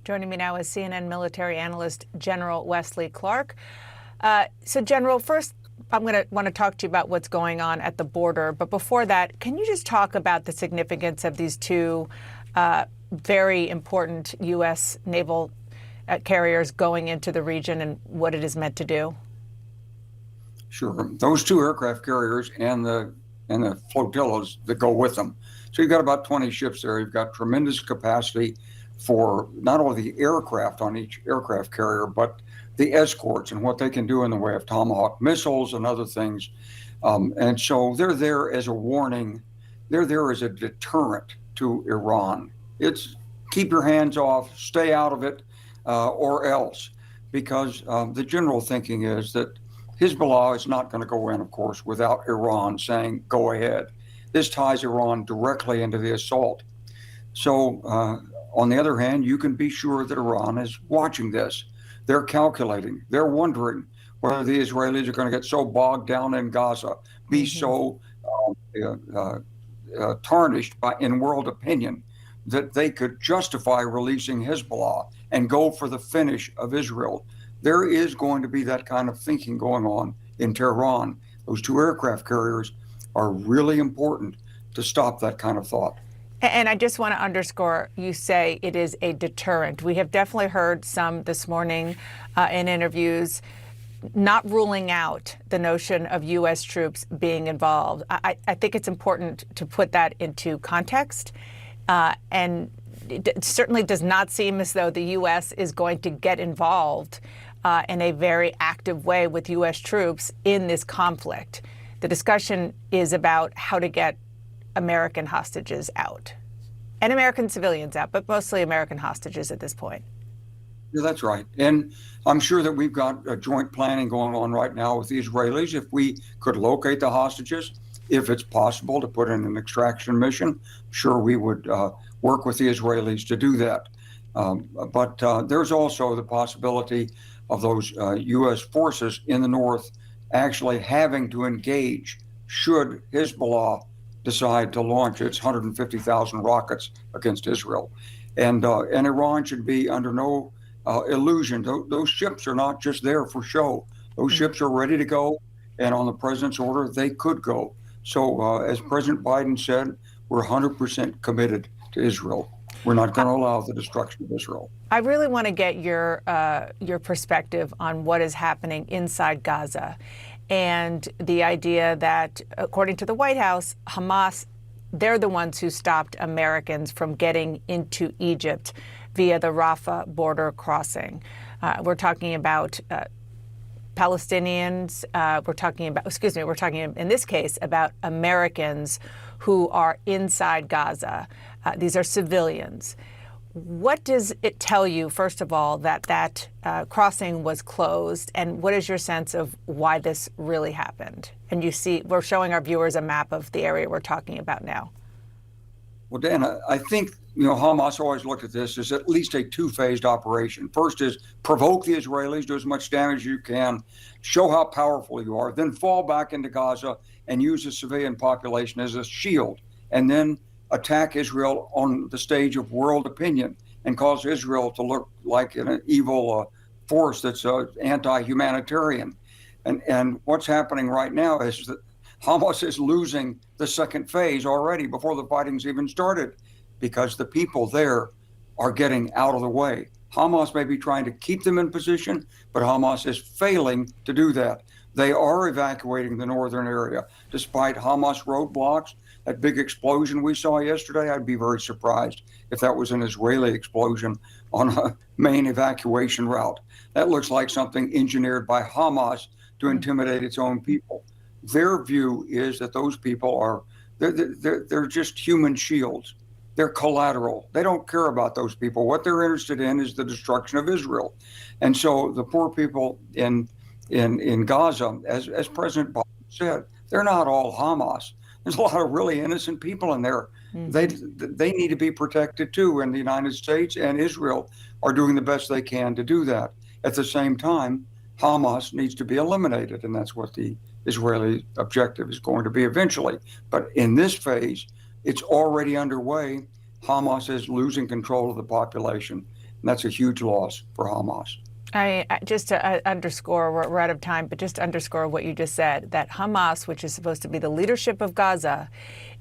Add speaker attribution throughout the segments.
Speaker 1: Joining me now is CNN military analyst General Wesley Clark. So, General, first, I'm going to want to talk to you about what's going on at the border. But before that, can you just talk about the significance of these two very important U.S. naval carriers going into the region and what it is meant to do?
Speaker 2: Sure. Those two aircraft carriers and the flotillas that go with them. So you've got about 20 ships there. You've got tremendous capacity for not only the aircraft on each aircraft carrier, but the escorts and what they can do in the way of Tomahawk missiles and other things. And so they're there as a warning. They're there as a deterrent to Iran. It's keep your hands off, stay out of it, or else. Because the general thinking is that Hezbollah is not going to go in, of course, without Iran saying, go ahead. This ties Iran directly into the assault. So on the other hand, you can be sure that Iran is watching this. They're calculating. They're wondering whether the Israelis are going to get so bogged down in Gaza, be so tarnished in world opinion that they could justify releasing Hezbollah and go for the finish of Israel. There is going to be that kind of thinking going on in Tehran. Those two aircraft carriers are really important to stop that kind of thought.
Speaker 1: And I just want to underscore, you say it is a deterrent. We have definitely heard some this morning in interviews not ruling out the notion of U.S. troops being involved. I think it's important to put that into context. And it certainly does not seem as though the U.S. is going to get involved in a very active way with U.S. troops in this conflict. The discussion is about how to get American hostages out and American civilians out, but mostly American hostages at this point.
Speaker 2: Yeah, that's right. And I'm sure that we've got a joint planning going on right now with the Israelis. If we could locate the hostages, if it's possible to put in an extraction mission, sure we would work with the Israelis to do that. But there's also the possibility of those U.S. forces in the north actually having to engage should Hezbollah decide to launch its 150,000 rockets against Israel. And Iran should be under no illusion. Those ships are not just there for show. Those ships are ready to go, and on the president's order, they could go. So as President Biden said, we're 100% committed to Israel. We're not going to allow the destruction of Israel.
Speaker 1: I really want to get your perspective on what is happening inside Gaza and the idea that, according to the White House, Hamas, they're the ones who stopped Americans from getting into Egypt via the Rafah border crossing. We're talking about Palestinians. We're talking in this case about Americans who are inside Gaza. These are civilians. What does it tell you, first of all, that crossing was closed, and what is your sense of why this really happened? And you see, we're showing our viewers a map of the area we're talking about now.
Speaker 2: Well, Dan, I think, Hamas always looked at this as at least a two-phased operation. First is provoke the Israelis, do as much damage as you can, show how powerful you are, then fall back into Gaza and use the civilian population as a shield, and then attack Israel on the stage of world opinion and cause Israel to look like an evil force that's anti-humanitarian. And what's happening right now is that Hamas is losing the second phase already before the fighting's even started because the people there are getting out of the way. Hamas may be trying to keep them in position, but Hamas is failing to do that. They are evacuating the northern area despite Hamas roadblocks. That big explosion we saw yesterday, I'd be very surprised if that was an Israeli explosion on a main evacuation route. That looks like something engineered by Hamas to intimidate its own people. Their view is that those people are, they're just human shields. They're collateral. They don't care about those people. What they're interested in is the destruction of Israel. And so the poor people in Gaza, as President Biden said, they're not all Hamas. There's a lot of really innocent people in there. Mm-hmm. They need to be protected too, and the United States and Israel are doing the best they can to do that. At the same time, Hamas needs to be eliminated, and that's what the Israeli objective is going to be eventually. But in this phase, it's already underway. Hamas is losing control of the population, And that's a huge loss for Hamas.
Speaker 1: Just to underscore, we're out of time, but just to underscore what you just said, that Hamas, which is supposed to be the leadership of Gaza,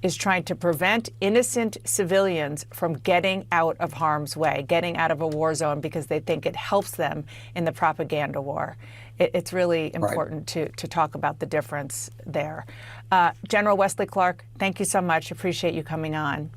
Speaker 1: is trying to prevent innocent civilians from getting out of harm's way, getting out of a war zone, because they think it helps them in the propaganda war. It's really important to talk about the difference there. General Wesley Clark, thank you so much. Appreciate you coming on.